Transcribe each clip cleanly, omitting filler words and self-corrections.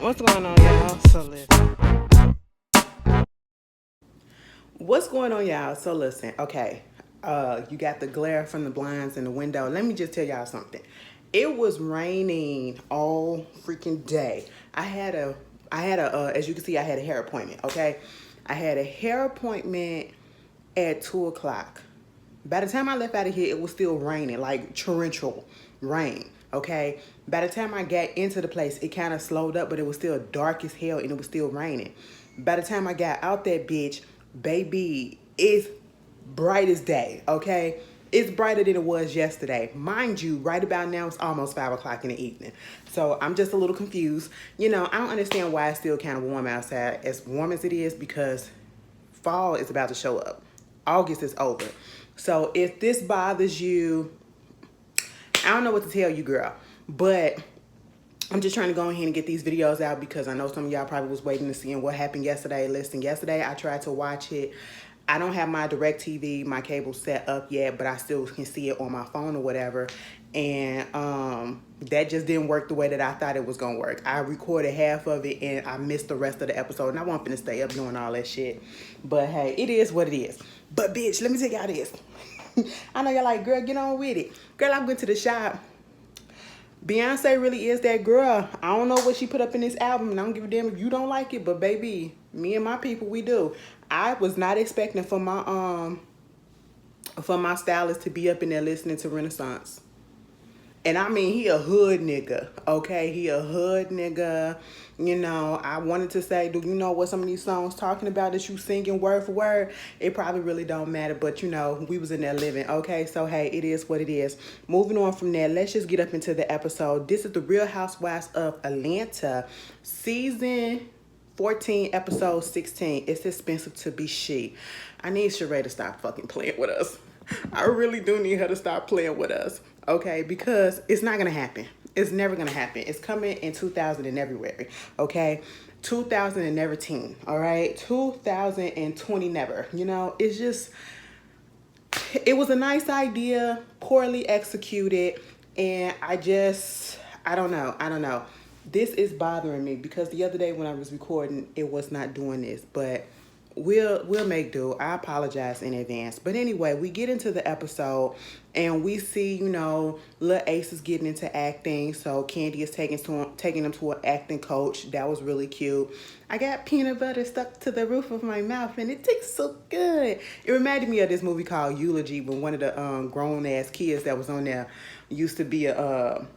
What's going on, y'all? What's going on, y'all? So listen, okay. You got the glare from the blinds in the window. Let me just tell y'all something. It was raining all freaking day. As you can see, I had a hair appointment. Okay, I had a hair appointment at 2 o'clock. By the time I left out of here, it was still raining, like torrential rain. Okay. By the time I got into the place, it kind of slowed up, but it was still dark as hell and it was still raining. By the time I got out that bitch, baby, it's bright as day. Okay. It's brighter than it was yesterday. Mind you, right about now, it's almost 5 o'clock in the evening. So I'm just a little confused. I don't understand why it's still kind of warm outside, as warm as it is, because fall is about to show up. August is over. So if this bothers you, I don't know what to tell you, girl. But I'm just trying to go ahead and get these videos out because I know some of y'all probably was waiting to see what happened yesterday. Listen, yesterday I tried to watch it. I don't have my DirecTV, my cable set up yet, but I still can see it on my phone or whatever. And that just didn't work the way that I thought it was going to work. I recorded half of it and I missed the rest of the episode. And I wasn't finna stay up doing all that shit. But hey, it is what it is. But bitch, let me tell y'all this. I know y'all like, girl, get on with it. Girl, I went to the shop. Beyonce really is that girl. I don't know what she put up in this album, and I don't give a damn if you don't like it, but baby, me and my people, we do. I was not expecting for my stylist to be up in there listening to Renaissance. And I mean, he a hood nigga, okay? He a hood nigga. I wanted to say, do you know what some of these songs talking about that you singing word for word? It probably really don't matter, but we was in there living, okay? So, hey, it is what it is. Moving on from there, let's just get up into the episode. This is The Real Housewives of Atlanta, season 14, episode 16. It's expensive to be she. I need Sheree to stop fucking playing with us. I really do need her to stop playing with us, okay? Because it's not going to happen. It's never going to happen. It's coming in 2000 and February, okay? 2000 and never teen, all right? 2020 never. It's just, it was a nice idea, poorly executed, and I don't know. This is bothering me because the other day when I was recording, it was not doing this, but we'll make do. I apologize in advance. But anyway, we get into the episode and we see, Lil Ace is getting into acting. So Candy is taking him to an acting coach. That was really cute. I got peanut butter stuck to the roof of my mouth and it tastes so good. It reminded me of this movie called Eulogy, when one of the grown ass kids that was on there used to be a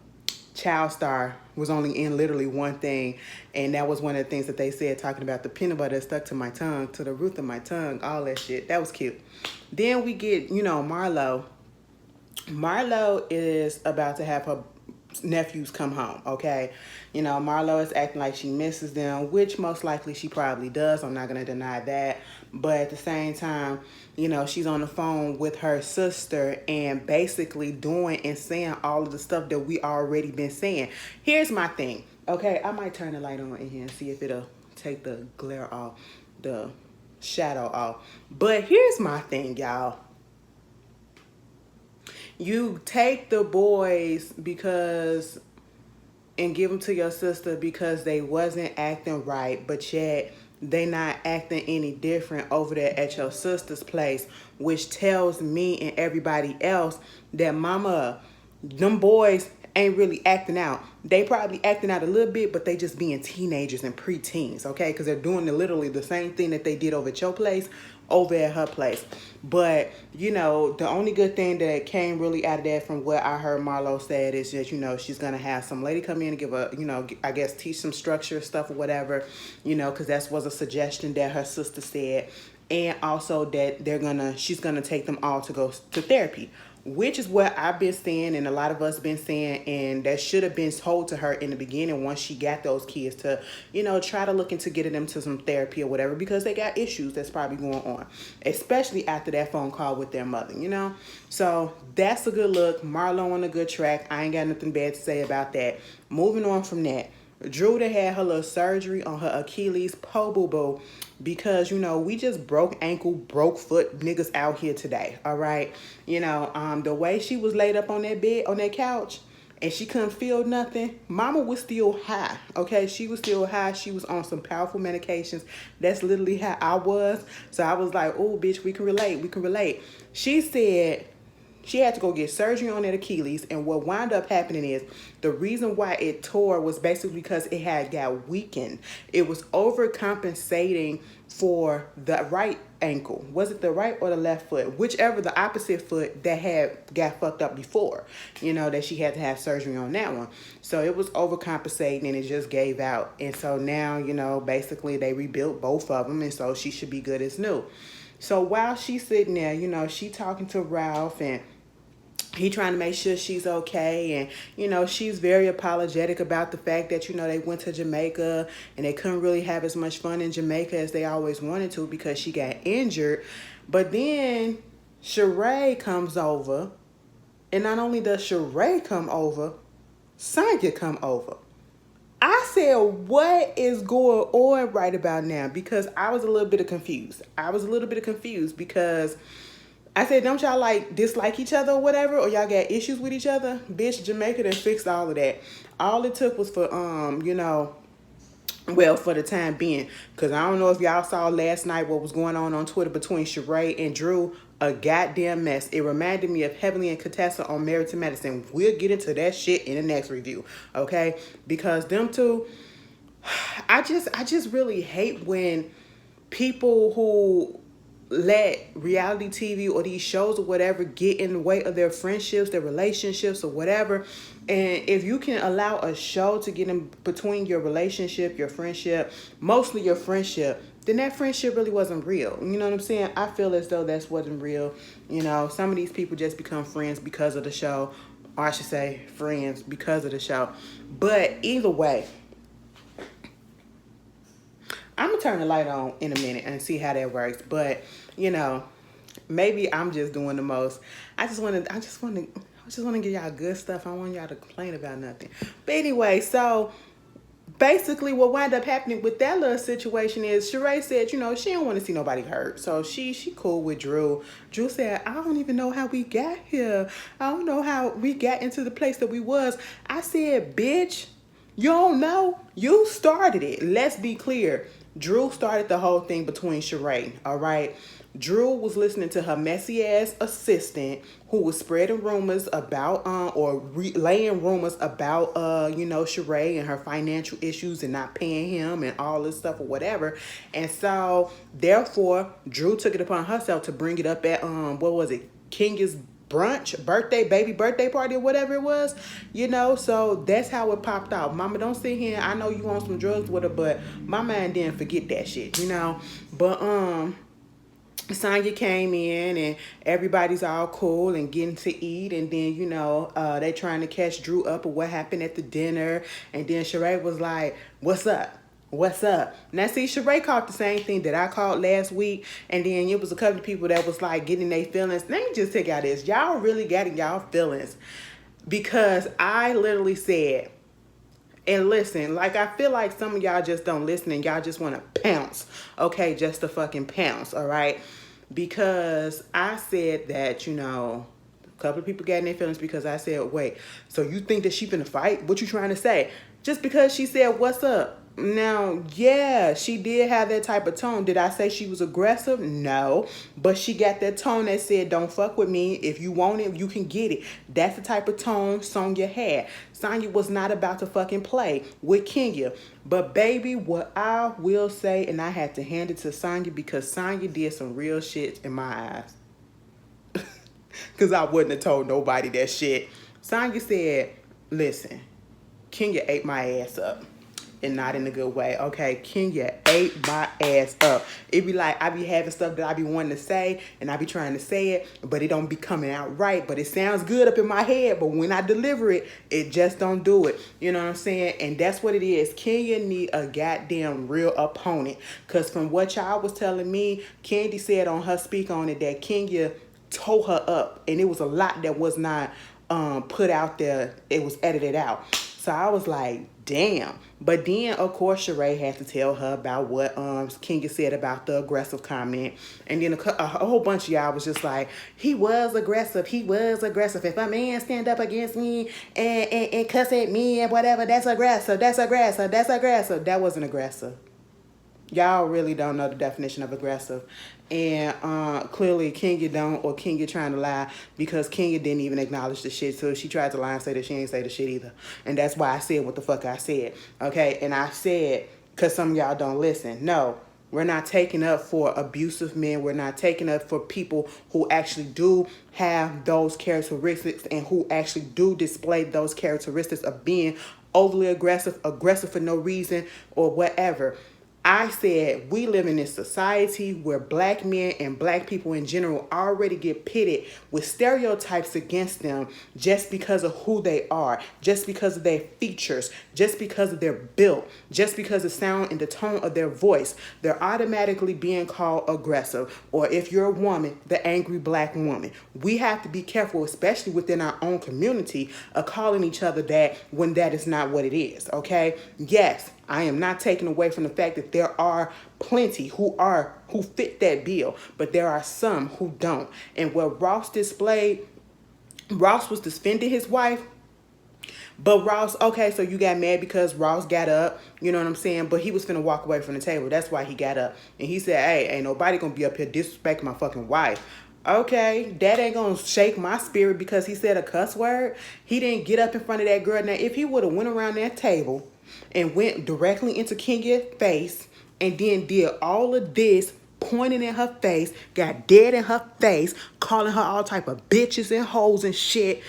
child star, was only in literally one thing, and that was one of the things that they said, talking about the peanut butter stuck to my tongue, to the root of my tongue, all that shit. That was cute. Then we get, Marlo. Marlo is about to have her nephews come home, okay? Marlo is acting like she misses them, which most likely she probably does. I'm not going to deny that. But at the same time, she's on the phone with her sister and basically doing and saying all of the stuff that we already been saying. Here's my thing, okay? I might turn the light on in here and see if it'll take the glare off, the shadow off. But here's my thing, y'all. You take the boys and give them to your sister because they wasn't acting right, but yet they not acting any different over there at your sister's place, which tells me and everybody else that mama, them boys ain't really acting out. They probably acting out a little bit, but they just being teenagers and preteens, okay? Because they're doing literally the same thing that they did over at your place, over at her place. But, the only good thing that came really out of that, from what I heard Marlo said, is that, she's going to have some lady come in and give a, I guess teach some structure stuff or whatever, because that was a suggestion that her sister said. And also that she's going to take them all to go to therapy, which is what I've been saying and a lot of us been saying, and that should have been told to her in the beginning once she got those kids to, try to look into getting them to some therapy or whatever, because they got issues that's probably going on, especially after that phone call with their mother, So that's a good look. Marlo on a good track. I ain't got nothing bad to say about that. Moving on from that. Drew had her little surgery on her Achilles, boo, because, we just broke ankle, broke foot niggas out here today, all right? The way she was laid up on that bed, on that couch, and she couldn't feel nothing, mama was still high. Okay, she was still high. She was on some powerful medications. That's literally how I was. So I was like, oh bitch, we can relate, we can relate. She said she had to go get surgery on that Achilles, and what wound up happening is the reason why it tore was basically because it had got weakened. It was overcompensating for the right ankle. Was it the right or the left foot? Whichever, the opposite foot that had got fucked up before, that she had to have surgery on that one. So it was overcompensating and it just gave out. And so now, basically they rebuilt both of them, and so she should be good as new. So while she's sitting there, she talking to Ralph, and he trying to make sure she's okay. And, she's very apologetic about the fact that, they went to Jamaica and they couldn't really have as much fun in Jamaica as they always wanted to because she got injured. But then Sheree comes over, and not only does Sheree come over, Sonya come over. I said, what is going on right about now? Because I was a little bit confused. Because I said, don't y'all dislike each other or whatever, or y'all got issues with each other? Bitch, Jamaica done fixed all of that. All it took was for, for the time being. Because I don't know if y'all saw last night what was going on Twitter between Sheree and Drew. A goddamn mess. It reminded me of Heavenly and Contessa on Married to Medicine. We'll get into that shit in the next review, okay? Because them two, I just really hate when people who let reality TV or these shows or whatever get in the way of their friendships, their relationships or whatever. And if you can allow a show to get in between your relationship, your friendship, mostly your friendship, then that friendship really wasn't real. You know what I'm saying? I feel as though that wasn't real. Some of these people just become friends because of the show. Or I should say friends because of the show. But either way, I'm going to turn the light on in a minute and see how that works. But, maybe I'm just doing the most. I just want to give y'all good stuff. I don't want y'all to complain about nothing. But anyway, so basically what wound up happening with that little situation is Sheree said, she don't want to see nobody hurt. So she cool with Drew. Drew said, I don't even know how we got here. I don't know how we got into the place that we was. I said, bitch, you don't know? You started it. Let's be clear. Drew started the whole thing between Sheree, all right? Drew was listening to her messy ass assistant who was spreading rumors about relaying rumors about Sheree and her financial issues and not paying him and all this stuff or whatever. And so therefore Drew took it upon herself to bring it up at what was it, Kenya's baby birthday party or whatever it was, so that's how it popped out. Mama, don't sit here. I know you on some drugs with her, but my mind didn't forget that shit, but Sonya came in and everybody's all cool and getting to eat, and then they trying to catch Drew up with what happened at the dinner, and then Sheree was like, what's up? Now see, Sheree caught the same thing that I caught last week, and then it was a couple of people that was like getting their feelings. Let me just take out this. Y'all really getting y'all feelings, because I literally said, and listen, I feel like some of y'all just don't listen and y'all just want to pounce, okay, just to fucking pounce, all right? Because I said that, a couple of people got in their feelings because I said, wait, so you think that she finna fight? What you trying to say? Just because she said, what's up? Now, yeah, she did have that type of tone. Did I say she was aggressive? No. But she got that tone that said, don't fuck with me. If you want it, you can get it. That's the type of tone Sonya had. Sonya was not about to fucking play with Kenya. But baby, what I will say, and I had to hand it to Sonya because Sonya did some real shit in my eyes. Because I wouldn't have told nobody that shit. Sonya said, listen, Kenya ate my ass up. And not in a good way, okay? Kenya ate my ass up. It be like, I be having stuff that I be wanting to say, and I be trying to say it, but it don't be coming out right. But it sounds good up in my head, but when I deliver it, it just don't do it. You know what I'm saying? And that's what it is. Kenya need a goddamn real opponent. Because from what y'all was telling me, Candy said on her speak on it that Kenya tore her up. And it was a lot that was not put out there. It was edited out. So I was like, Damn. But then, of course, Sheree had to tell her about what Kenya said about the aggressive comment. And then a whole bunch of y'all was just like, he was aggressive. He was aggressive. If a man stand up against me and cuss at me and whatever, that's aggressive. That's aggressive. That's aggressive. That wasn't aggressive. Y'all really don't know the definition of aggressive. And clearly Kenya don't, or Kenya trying to lie, because Kenya didn't even acknowledge the shit. So she tried to lie and say that she ain't say the shit either. And that's why I said what the fuck I said. Okay, and I said, because some of y'all don't listen. No, we're not taking up for abusive men. We're not taking up for people who actually do have those characteristics and who actually do display those characteristics of being overly aggressive for no reason or whatever. I said we live in this society where black men and black people in general already get pitted with stereotypes against them just because of who they are, just because of their features, just because of their build, just because of the sound and the tone of their voice. They're automatically being called aggressive, or if you're a woman, the angry black woman. We have to be careful, especially within our own community, of calling each other that when that is not what it is, okay? Yes, I am not taking away from the fact that there are plenty who fit that bill, but there are some who don't. And what Ross displayed, Ross was defending his wife, but Ross, okay, so you got mad because Ross got up, you know what I'm saying? But he was finna walk away from the table. That's why he got up. And he said, hey, ain't nobody gonna be up here disrespecting my fucking wife. Okay, that ain't gonna shake my spirit because he said a cuss word. He didn't get up in front of that girl. Now, if he would have went around that table and went directly into Kenya's face and then did all of this, pointing in her face, got dead in her face, calling her all type of bitches and hoes and shit,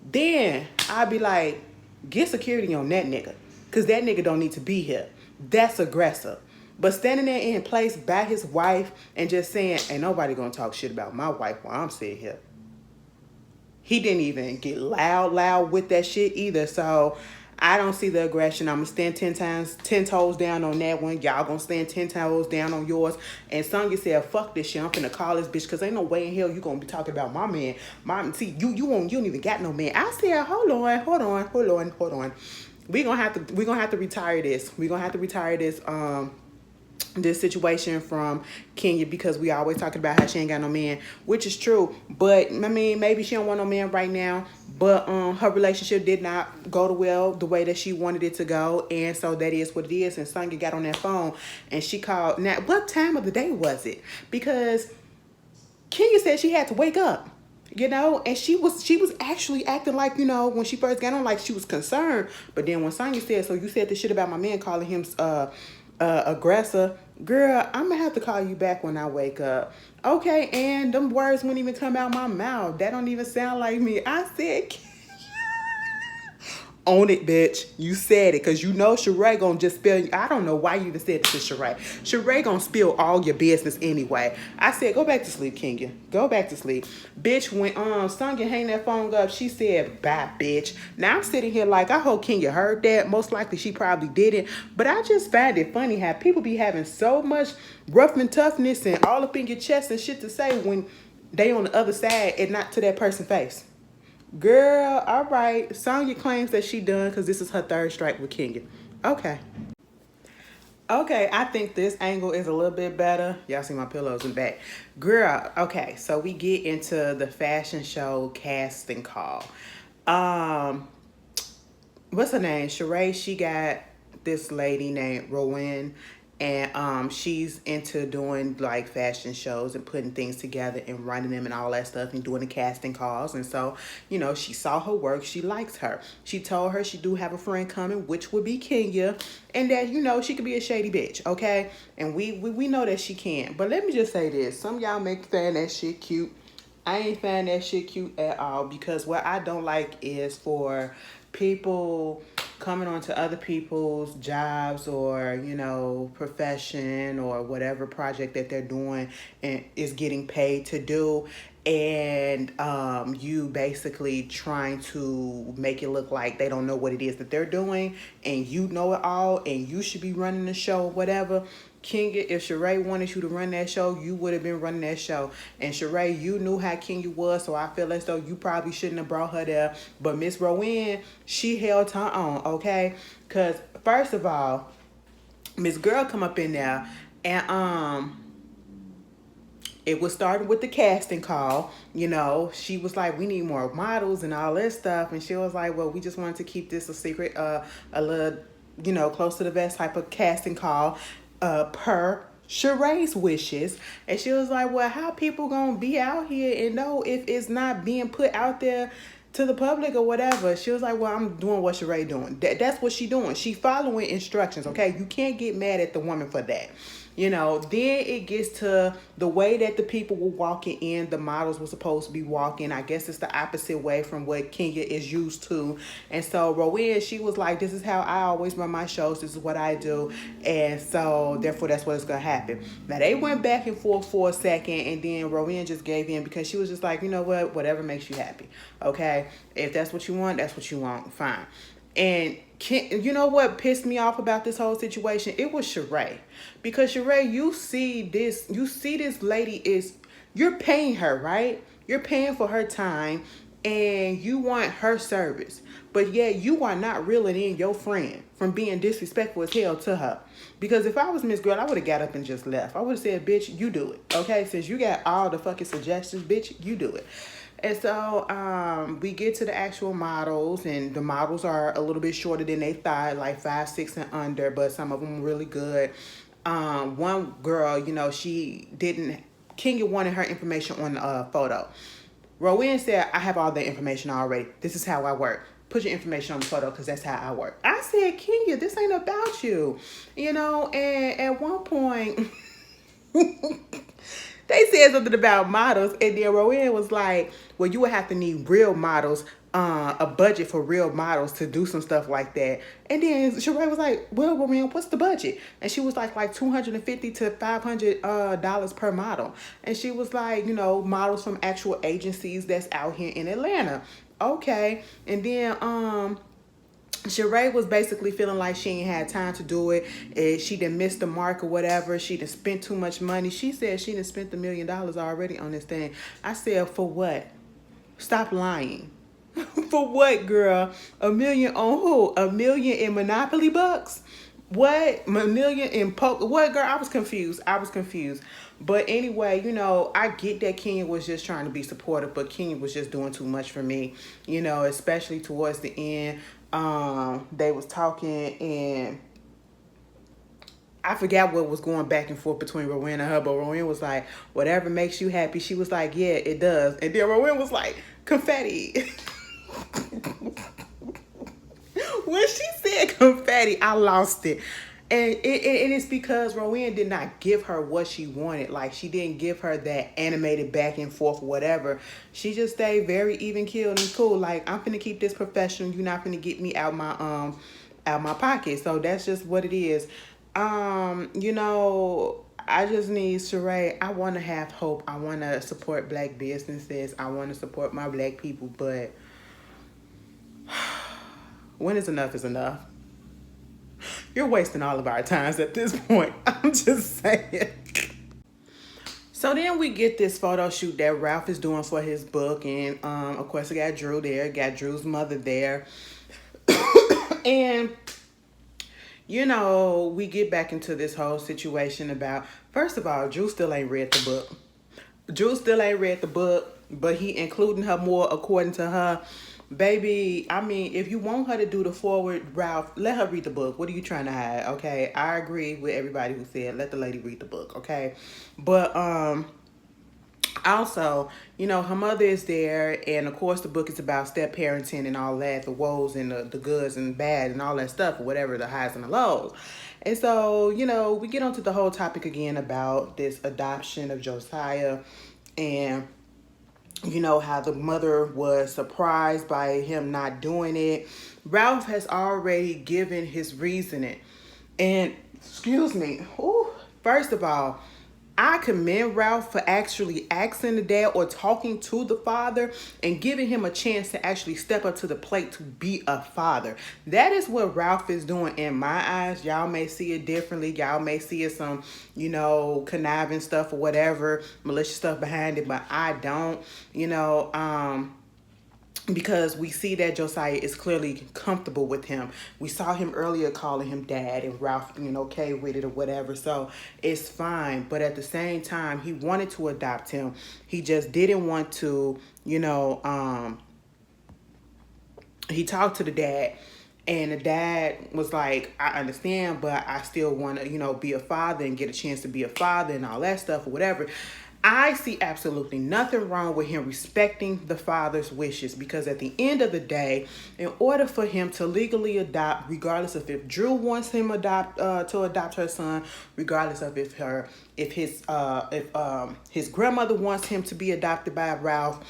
then I'd be like, get security on that nigga, because that nigga don't need to be here. That's aggressive. But standing there in place by his wife and just saying, ain't nobody gonna talk shit about my wife while I'm sitting here. He didn't even get loud with that shit either. So I don't see the aggression. I'm going to stand 10 toes down on that one. Y'all going to stand 10 toes down on yours. And Sonya said, fuck this shit. I'm finna call this bitch because ain't no way in hell you going to be talking about my man. See, you don't even got no man. I said, hold on. We gonna have to retire this. We gonna have to retire this situation from Kenya, because we always talking about how she ain't got no man, which is true. But I mean, maybe she don't want no man right now, but her relationship did not go the way that she wanted it to go, and so that is what it is. And Sonya got on that phone and she called. Now, what time of the day was it? Because Kenya said she had to wake up, you know, and she was actually acting like, you know, when she first got on, like she was concerned. But then when Sonya said, so you said this shit about my man, calling him aggressor, girl, I'm gonna have to call you back when I wake up. Okay, and them words wouldn't even come out my mouth. That don't even sound like me. I said, own it, bitch. You said it, because you know Sheree gonna just spill. I don't know why you even said it to Sheree. Sheree gonna spill all your business anyway. I said, go back to sleep, Kenya. Go back to sleep. Bitch, when Sonya hang that phone up, she said, bye, bitch. Now I'm sitting here like, I hope Kenya heard that. Most likely she probably didn't. But I just find it funny how people be having so much rough and toughness and all up in your chest and shit to say when they on the other side and not to that person's face. Girl, all right. Sonya claims that she done because this is her third strike with Kenya. Okay. Okay, I think this angle is a little bit better. Y'all see my pillows in the back. Girl, okay, so we get into the fashion show casting call. What's her name? Sheree, she got this lady named Rowan, and she's into doing like fashion shows and putting things together and running them and all that stuff and doing the casting calls. And so, you know, she saw her work. She likes her. She told her she do have a friend coming, which would be Kenya, and that, you know, she could be a shady bitch, okay? And we know that she can. But let me just say this. Some of y'all make find that shit cute. I ain't find that shit cute at all, because what I don't like is for people coming onto other people's jobs or, you know, profession or whatever project that they're doing and is getting paid to do, and you basically trying to make it look like they don't know what it is that they're doing, and you know it all, and you should be running the show or whatever. Kenya, if Sheree wanted you to run that show, you would have been running that show. And Sheree, you knew how Kenya was, so I feel as though you probably shouldn't have brought her there. But Miss Rowan, she held her own, okay? Because first of all, Miss Girl come up in there, and it was starting with the casting call. You know, she was like, we need more models and all this stuff. And she was like, well, we just wanted to keep this a secret, a little, you know, close to the vest type of casting call, per Sheree's wishes. And she was like, well, how people gonna be out here and know if it's not being put out there to the public or whatever? She was like, well, I'm doing what Sheree doing. That's what she doing. She following instructions, okay? You can't get mad at the woman for that. You know, then it gets to the way that the people were walking in. The models were supposed to be walking. I guess it's the opposite way from what Kenya is used to. And so Rowan, she was like, this is how I always run my shows. This is what I do. And so therefore, that's what's going to happen. Now, they went back and forth for a second, and then Rowan just gave in because she was just like, you know what? Whatever makes you happy. Okay? If that's what you want, that's what you want. Fine. And you know what pissed me off about this whole situation? It was Sheree. Because Sheree, you see this lady you're paying her, right? You're paying for her time, and you want her service. But yet you are not reeling in your friend from being disrespectful as hell to her. Because if I was Miss Girl, I would have got up and just left. I would have said, bitch, you do it. Okay? Since you got all the fucking suggestions, bitch, you do it. And so we get to the actual models, and the models are a little bit shorter than they thought, like 5'6" and under, but some of them really good. One girl, you know, Kenya wanted her information on the photo. Rowan said, I have all the information already. This is how I work. Put your information on the photo because that's how I work. I said, Kenya, this ain't about you. You know, and at one point... They said something about models, and then Rowan was like, well, you would have to need real models, a budget for real models to do some stuff like that. And then Sheree was like, well, Rowan, what's the budget? And she was like $250 to $500 dollars per model. And she was like, you know, models from actual agencies that's out here in Atlanta. Okay. And then Sheree was basically feeling like she ain't had time to do it. She done missed the mark or whatever. She done spent too much money. She said she done spent $1 million already on this thing. I said, for what? Stop lying. For what, girl? $1 million on who? $1 million in Monopoly bucks? What? $1 million in poker? What, girl? I was confused. But anyway, you know, I get that Kenya was just trying to be supportive, but Kenya was just doing too much for me, you know, especially towards the end. They was talking, and I forgot what was going back and forth between Rowan and her, but Rowan was like, whatever makes you happy. She was like, yeah, it does. And then Rowan was like, confetti. When she said confetti, I lost it. And it's because Rowan did not give her what she wanted. Like, she didn't give her that animated back and forth whatever. She just stayed very even keeled and cool. Like, I'm finna keep this professional. You're not finna get me out my pocket. So that's just what it is. You know, I just need Sheree. I want to have hope. I want to support black businesses. I want to support my black people. But when is enough is enough. You're wasting all of our times at this point. I'm just saying. So then we get this photo shoot that Ralph is doing for his book. And, of course, I got Drew there. Got Drew's mother there. And, you know, we get back into this whole situation about, first of all, Drew still ain't read the book. But he including her more according to her. Baby, I mean, if you want her to do the forward, Ralph, let her read the book. What are you trying to hide? Okay, I agree with everybody who said let the lady read the book. Okay, but also, you know, her mother is there, and of course the book is about step parenting and all that, the woes and the goods and bad and all that stuff, whatever, the highs and the lows. And so, you know, we get onto the whole topic again about this adoption of Josiah, and you know, how the mother was surprised by him not doing it. Ralph has already given his reasoning. And, excuse me, first of all, I commend Ralph for actually asking the dad or talking to the father and giving him a chance to actually step up to the plate to be a father. That is what Ralph is doing in my eyes. Y'all may see it differently. Y'all may see it some, conniving stuff or whatever, malicious stuff behind it, but I don't, because we see that Josiah is clearly comfortable with him. We saw him earlier calling him dad, and Ralph, okay with it or whatever. So it's fine. But at the same time, he wanted to adopt him. He just didn't want to, he talked to the dad. And the dad was like, I understand, but I still want to, be a father and get a chance to be a father and all that stuff or whatever. I see absolutely nothing wrong with him respecting the father's wishes, because at the end of the day, in order for him to legally adopt, regardless of if Drew wants him to adopt her son, regardless of if his grandmother wants him to be adopted by Ralph,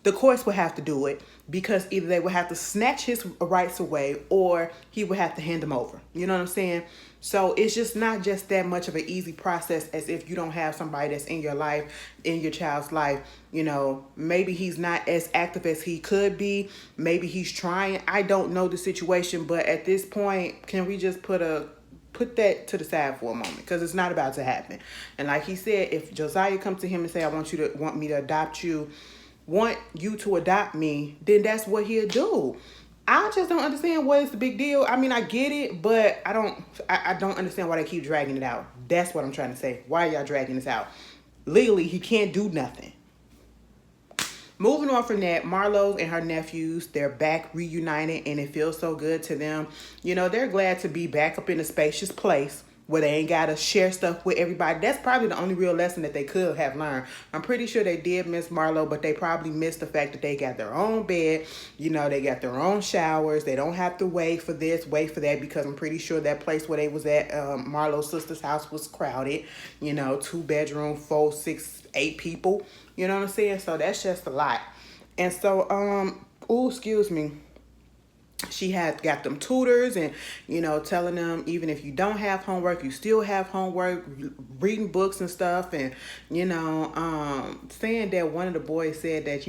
the courts would have to do it, because either they would have to snatch his rights away or he would have to hand them over. You know what I'm saying? So it's just not just that much of an easy process as if you don't have somebody that's in your life, in your child's life. Maybe he's not as active as he could be. Maybe he's trying. I don't know the situation, but at this point, can we just put that to the side for a moment, because it's not about to happen. And like he said, if Josiah comes to him and say, I want me to adopt you, want you to adopt me, then that's what he'll do. I just don't understand what is the big deal. I mean, I get it, but I don't understand why they keep dragging it out. That's what I'm trying to say. Why are y'all dragging this out? Legally, he can't do nothing. Moving on from that, Marlo and her nephews, they're back reunited, and it feels so good to them. They're glad to be back up in a spacious place where they ain't got to share stuff with everybody. That's probably the only real lesson that they could have learned. I'm pretty sure they did miss Marlo, but they probably missed the fact that they got their own bed. They got their own showers. They don't have to wait for this, wait for that, because I'm pretty sure that place where they was at, Marlo's sister's house, was crowded. 2-bedroom, 4, 6, 8 people. You know what I'm saying? So that's just a lot. And so, excuse me. She had got them tutors and, telling them even if you don't have homework, you still have homework, reading books and stuff. And, saying that one of the boys said that,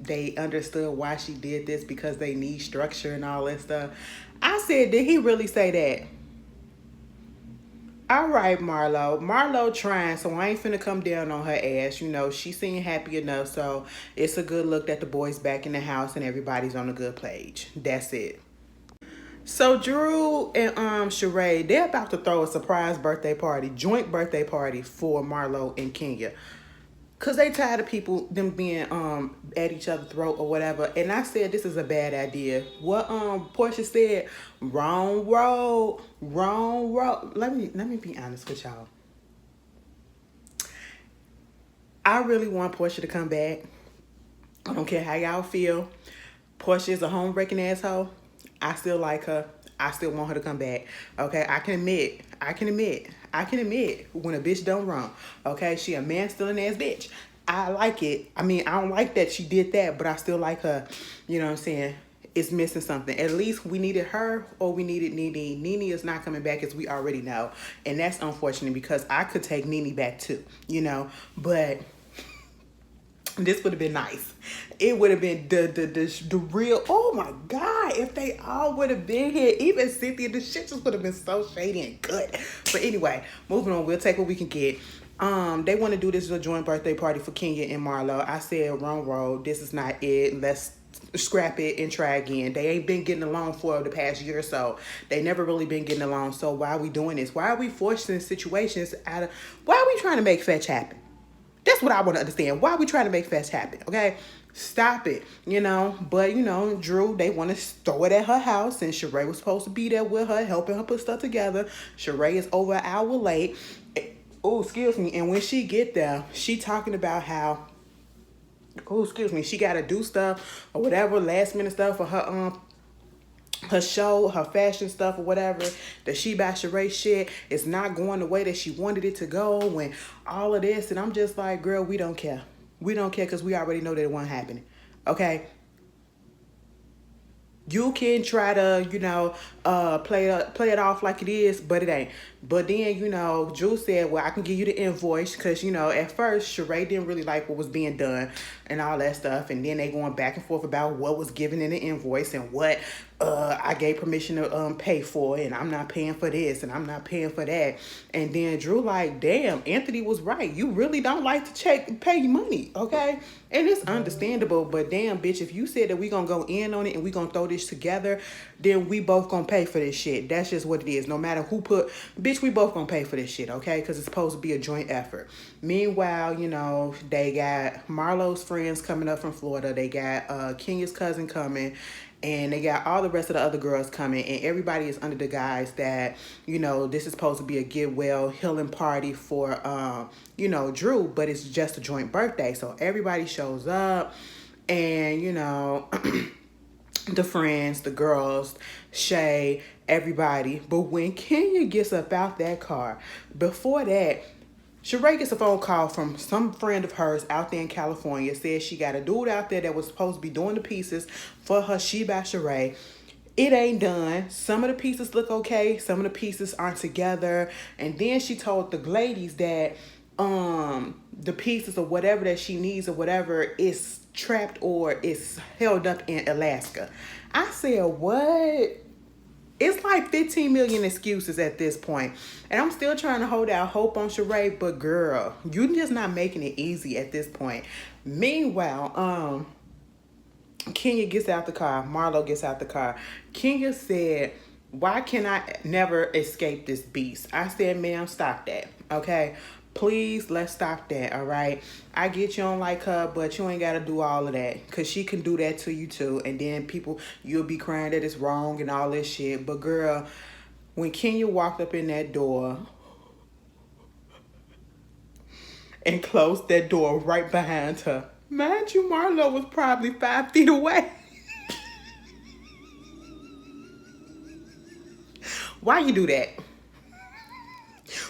they understood why she did this because they need structure and all that stuff. I said, did he really say that? All right, Marlo. Marlo trying, so I ain't finna come down on her ass. She seemed happy enough, so it's a good look that the boys back in the house and everybody's on a good page. That's it. So Drew and Sheree, they're about to throw a surprise joint birthday party for Marlo and Kenya. Cause they tired of them being at each other's throat or whatever. And I said this is a bad idea. What Portia said, wrong road. Let me be honest with y'all. I really want Portia to come back. I don't care how y'all feel. Portia is a home-wrecking asshole. I still like her. I still want her to come back. Okay, I can admit when a bitch done wrong. Okay, she a man-stealing ass bitch. I like it. I mean, I don't like that she did that, but I still like her. You know what I'm saying? It's missing something. At least we needed her or we needed Nene. Nene is not coming back, as we already know. And that's unfortunate, because I could take Nene back too, but this would have been nice. It would have been the real, oh my God, if they all would have been here, even Cynthia, the shit just would have been so shady and good. But anyway, moving on, we'll take what we can get. They want to do this as a joint birthday party for Kenya and Marlo. I said wrong road. This is not it. Let's scrap it and try again. They ain't been getting along for the past year or so. They never really been getting along. So why are we doing this? Why are we forcing situations why are we trying to make fetch happen? That's what I want to understand. Why are we trying to make fetch happen? Okay? Stop it. But, Drew, they want to throw it at her house, and Sheree was supposed to be there with her, helping her put stuff together. Sheree is over an hour late. Oh, excuse me. And when she get there, she talking about how, she got to do stuff or whatever, last minute stuff for her show, her fashion stuff or whatever, that she buy Sheree shit. It's not going the way that she wanted it to go, and all of this. And I'm just like, girl, we don't care. We don't care, because we already know that it wasn't happening. Okay? You can try to, play it off like it is, but it ain't. But then, Drew said, well, I can give you the invoice because, at first, Sheree didn't really like what was being done and all that stuff. And then they going back and forth about what was given in the invoice and what I gave permission to pay for, and I'm not paying for this and I'm not paying for that. And then Drew like, damn, Anthony was right. You really don't like to pay you money, okay? And it's understandable, but damn, bitch, if you said that we gonna go in on it and we gonna throw this together, then we both gonna pay for this shit. That's just what it is. No matter who bitch, we both gonna pay for this shit, okay? Because it's supposed to be a joint effort. Meanwhile, they got Marlo's friends coming up from Florida. They got Kenya's cousin coming. And they got all the rest of the other girls coming, and everybody is under the guise that, this is supposed to be a get well healing party for, Drew, but it's just a joint birthday. So everybody shows up, and, the friends, the girls, Shay, everybody. But when Kenya gets up out that car, before that, Sheree gets a phone call from some friend of hers out there in California. Says she got a dude out there that was supposed to be doing the pieces for her She by Sheree. It ain't done. Some of the pieces look okay. Some of the pieces aren't together. And then she told the ladies that the pieces or whatever that she needs or whatever is trapped or is held up in Alaska. I said, what? It's like 15 million excuses at this point. And I'm still trying to hold out hope on Sheree, but girl, you just not making it easy at this point. Meanwhile, Kenya gets out the car. Marlo gets out the car. Kenya said, why can I never escape this beast? I said, ma'am, stop that, okay? Please, let's stop that, all right? I get you don't like her, but you ain't got to do all of that because she can do that to you too. And then you'll be crying that it's wrong and all this shit. But girl, when Kenya walked up in that door and closed that door right behind her, mind you, Marlo was probably 5 feet away. Why you do that?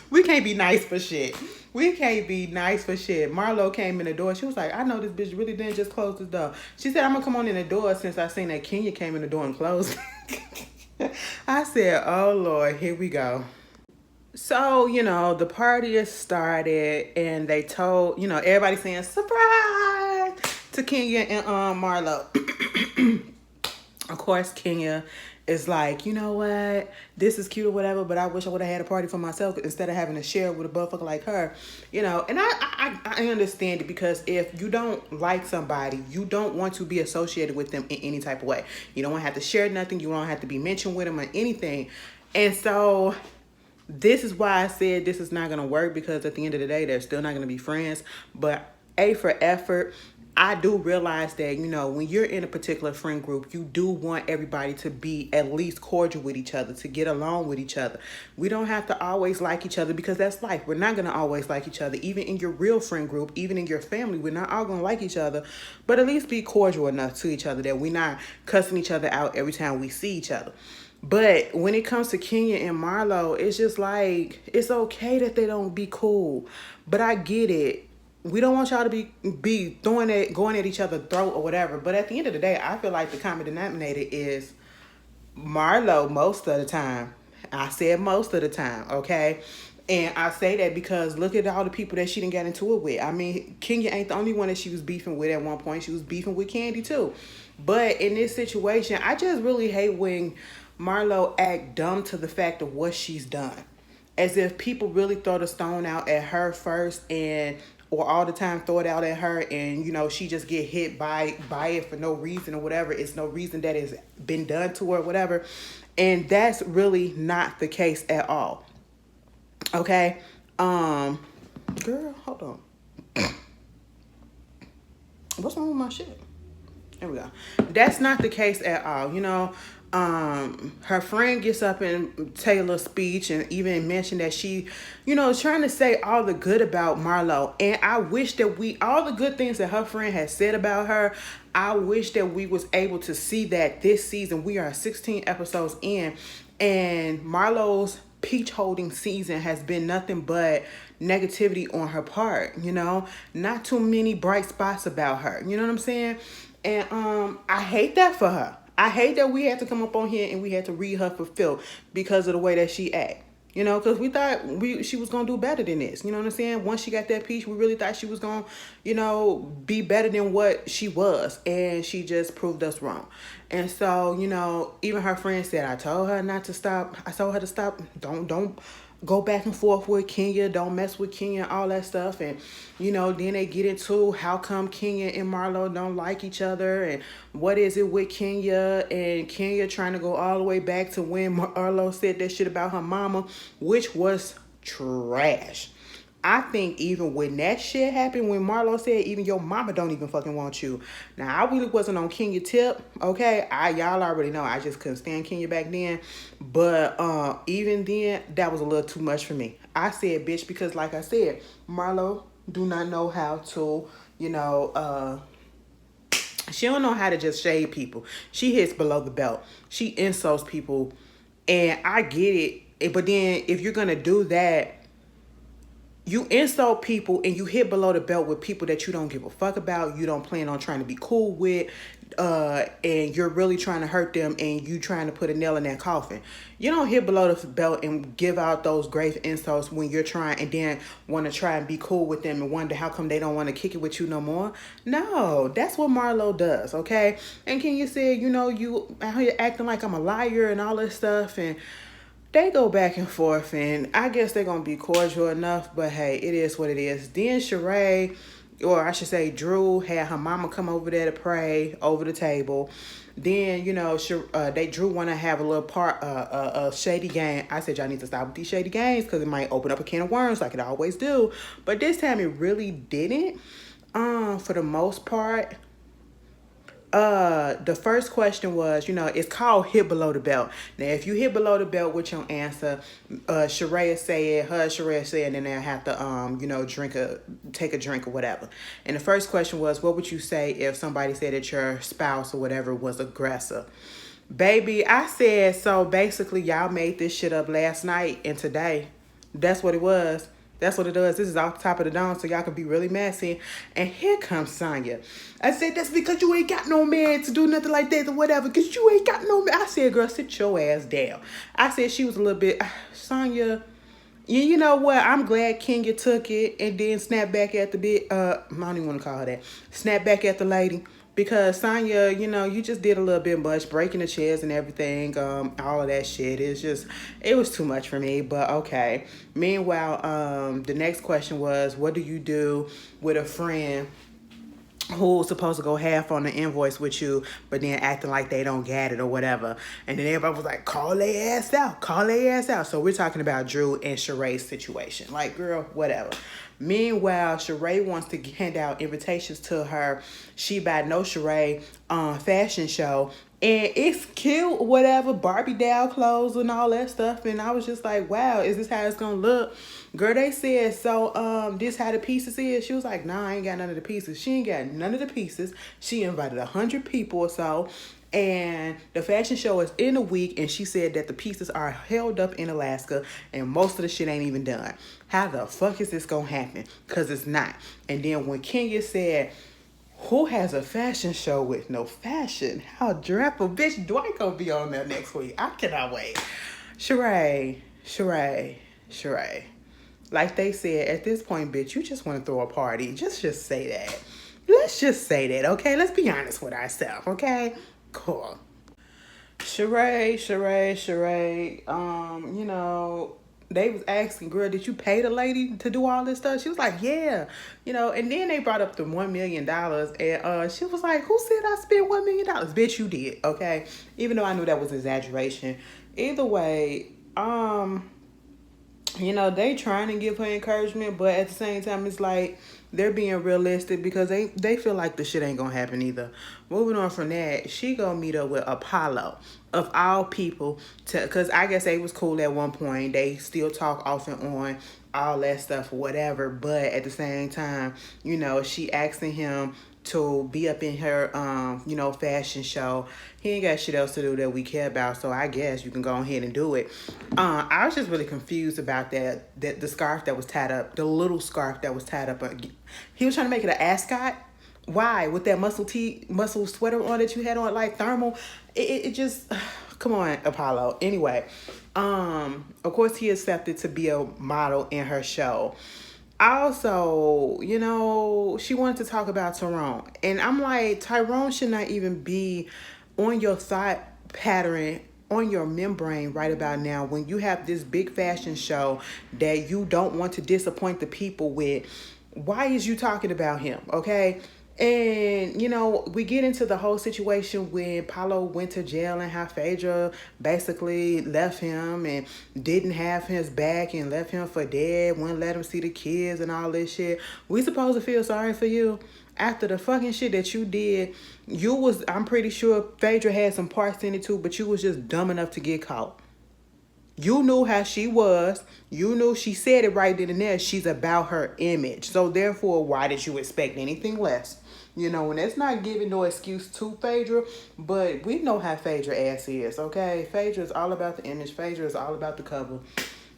We can't be nice for shit. We can't be nice for shit. Marlo came in the door. She was like, I know this bitch really didn't just close the door. She said, I'm going to come on in the door since I seen that Kenya came in the door and closed. I said, oh, Lord, here we go. So, the party has started and they told, everybody saying, surprise to Kenya and Marlo. Of course, Kenya is like, you know what, this is cute or whatever, but I wish I would have had a party for myself instead of having to share with a motherfucker like her, and I understand it because if you don't like somebody, you don't want to be associated with them in any type of way. You don't want to have to share nothing. You don't have to be mentioned with them or anything. And so this is why I said this is not going to work, because at the end of the day, they're still not going to be friends. But A for effort, I do realize that, when you're in a particular friend group, you do want everybody to be at least cordial with each other, to get along with each other. We don't have to always like each other because that's life. We're not going to always like each other. Even in your real friend group, even in your family, we're not all going to like each other, but at least be cordial enough to each other that we're not cussing each other out every time we see each other. But when it comes to Kenya and Marlo, it's just like, it's okay that they don't be cool, but I get it. We don't want y'all to be going at each other's throat or whatever. But at the end of the day, I feel like the common denominator is Marlo most of the time. I said most of the time, okay? And I say that because look at all the people that she didn't get into it with. I mean, Kenya ain't the only one that she was beefing with at one point. She was beefing with Candy too. But in this situation, I just really hate when Marlo act dumb to the fact of what she's done. As if people really throw the stone out at her first or all the time throw it out at her and, she just get hit by it for no reason or whatever. It's no reason that it's been done to her or whatever. And that's really not the case at all. Okay? Girl, hold on. What's wrong with my shit? There we go. That's not the case at all. Her friend gets up and tell a little speech and even mentioned that she, is trying to say all the good about Marlo. And I wish that all the good things that her friend has said about her, I wish that we was able to see that this season. We are 16 episodes in, and Marlo's peach holding season has been nothing but negativity on her part, not too many bright spots about her. You know what I'm saying? And I hate that for her. I hate that we had to come up on here and we had to read her for filth because of the way that she act. You know, because we thought she was going to do better than this. You know what I'm saying? Once she got that piece, we really thought she was going to, you know, be better than what she was. And she just proved us wrong. And so, you know, even her friend said, I told her not to stop. I told her to stop. Don't go back and forth with Kenya. Don't mess with Kenya, all that stuff. And, you know, then they get into how come Kenya and Marlo don't like each other. And what is it with Kenya and Kenya trying to go all the way back to when Marlo said that shit about her mama, which was trash. I think even when that shit happened, when Marlo said even your mama don't even fucking want you. Now, I really wasn't on Kenya tip, okay? Y'all already know I just couldn't stand Kenya back then. But even then, that was a little too much for me. I said, bitch, because like I said, Marlo do not know how to, you know, she don't know how to just shade people. She hits below the belt. She insults people. And I get it. But then if you're going to do that, you insult people and you hit below the belt with people that you don't give a fuck about, you don't plan on trying to be cool with, and you're really trying to hurt them and you trying to put a nail in that coffin. You don't hit below the belt and give out those grave insults when you're trying and then want to try and be cool with them and wonder how come they don't want to kick it with you no more. No, that's what Marlo does, okay? And Kenya said, you know, you out here acting like I'm a liar and all this stuff, and they go back and forth, and I guess they're going to be cordial enough, but hey, it is what it is. Then Sheree, or I should say Drew, had her mama come over there to pray over the table. Then, you know, Drew want to have a little a shady game. I said, y'all need to stop with these shady games because it might open up a can of worms like it always do. But this time it really didn't, for the most part. The first question was, you know, it's called hit below the belt. Now, if you hit below the belt with your answer, Sheree said, and then they'll have to, you know, take a drink or whatever. And the first question was, what would you say if somebody said that your spouse or whatever was aggressive? Baby, I said, so basically y'all made this shit up last night and today. That's what it was. That's what it does. This is off the top of the dome, so y'all can be really messy. And here comes Sonya. I said, that's because you ain't got no man to do nothing like that or whatever, because you ain't got no man. I said, girl, sit your ass down. I said she was a little bit, Sonya, you know what? I'm glad Kenya took it and then snapped back at the bit. I don't even want to call her that. Snap back at the lady. Because Sonya, you know, you just did a little bit much, breaking the chairs and everything, all of that shit. It was too much for me, but okay. Meanwhile, the next question was, what do you do with a friend who's supposed to go half on the invoice with you, but then acting like they don't get it or whatever? And then everybody was like, call their ass out. So we're talking about Drew and Sheree's situation. Like, girl, whatever. Meanwhile, Sheree wants to hand out invitations to her She By No Sheree fashion show. And it's cute, whatever, Barbie doll clothes and all that stuff. And I was just like, wow, is this how it's going to look? Girl, they said, so this how the pieces is? She was like, nah, I ain't got none of the pieces. She ain't got none of the pieces. She invited 100 people or so. And the fashion show is in a week, and she said that the pieces are held up in Alaska, and most of the shit ain't even done. How the fuck is this gonna happen? Because it's not. And then when Kenya said, who has a fashion show with no fashion? How dreadful. Bitch, Dwight gonna be on there next week. I cannot wait. Sheree. Like they said, at this point, bitch, you just want to throw a party. Just say that. Let's just say that, okay? Let's be honest with ourselves, okay? Cool. Sheree, you know, they was asking, girl, did you pay the lady to do all this stuff? She was like, yeah. You know, and then they brought up the $1 million. And she was like, who said I spent $1 million? Bitch, you did, okay? Even though I knew that was exaggeration. Either way, you know, they trying to give her encouragement, but at the same time, it's like they're being realistic because they feel like the shit ain't gonna happen either. Moving on from that, she gonna meet up with Apollo, of all people, because I guess they was cool at one point. They still talk off and on, all that stuff, whatever. But at the same time, you know, she asking him to be up in her, you know, fashion show. He ain't got shit else to do that we care about, so I guess you can go ahead and do it. I was just really confused about that the scarf that was tied up, the little scarf that was tied up. He was trying to make it an ascot Why? With that muscle sweater on that you had on, like thermal? It just, come on, Apollo. Anyway, of course he accepted to be a model in her show. Also, she wanted to talk about Tyrone. And I'm like, Tyrone should not even be on your thought pattern, on your membrane right about now, when you have this big fashion show that you don't want to disappoint the people with. Why is you talking about him? Okay. And we get into the whole situation when Paulo went to jail and how Phaedra basically left him and didn't have his back and left him for dead, wouldn't let him see the kids and all this shit. We supposed to feel sorry for you after the fucking shit that you did. I'm pretty sure Phaedra had some parts in it too, but you was just dumb enough to get caught. You knew how she was. You knew, she said it right then and there. She's about her image. So therefore, why did you expect anything less? And that's not giving no excuse to Phaedra, but we know how Phaedra ass is, okay? Phaedra is all about the image. Phaedra is all about the cover.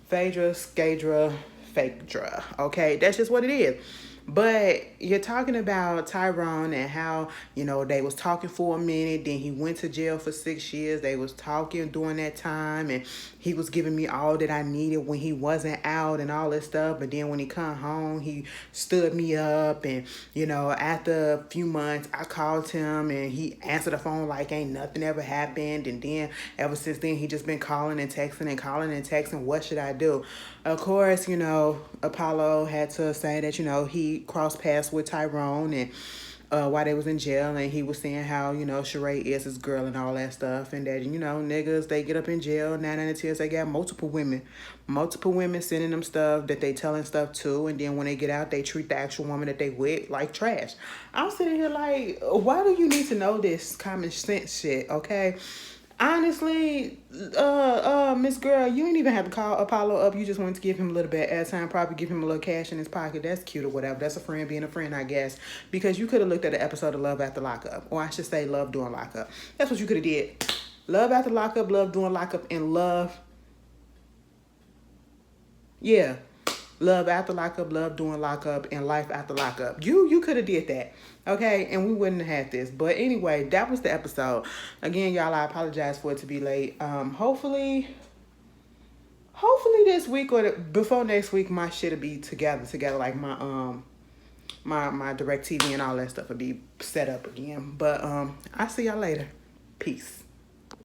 Phaedra, Skadra, Phaedra, okay? That's just what it is. But you're talking about Tyrone and how, they was talking for a minute. Then he went to jail for 6 years. They was talking during that time. And he was giving me all that I needed when he wasn't out and all that stuff. But then when he come home, he stood me up. And, after a few months, I called him and he answered the phone like ain't nothing ever happened. And then ever since then, he just been calling and texting and calling and texting. What should I do? Of course, Apollo had to say that, he crossed paths with Tyrone and while they was in jail, and he was saying how, Sheree is his girl and all that stuff, and that, niggas, they get up in jail, 9 out of 10, they got multiple women sending them stuff that they telling stuff to, and then when they get out, they treat the actual woman that they with like trash. I'm sitting here like, why do you need to know this common sense shit, okay? Honestly, Miss Girl, you ain't even have to call Apollo up. You just wanted to give him a little bit of airtime, probably give him a little cash in his pocket. That's cute or whatever. That's a friend being a friend, I guess. Because you could have looked at an episode of Love After Lockup. Or I should say Love During Lockup. That's what you could have did. Love After Lockup, Love During Lockup, and Love. Yeah. Love After Lockup, Love During Lockup, and Life After Lockup. You could have did that, okay? And we wouldn't have had this. But anyway, that was the episode. Again, y'all, I apologize for it to be late. Hopefully this week or before next week, my shit'll be together like my my DirecTV and all that stuff will be set up again. But I'll see y'all later. Peace.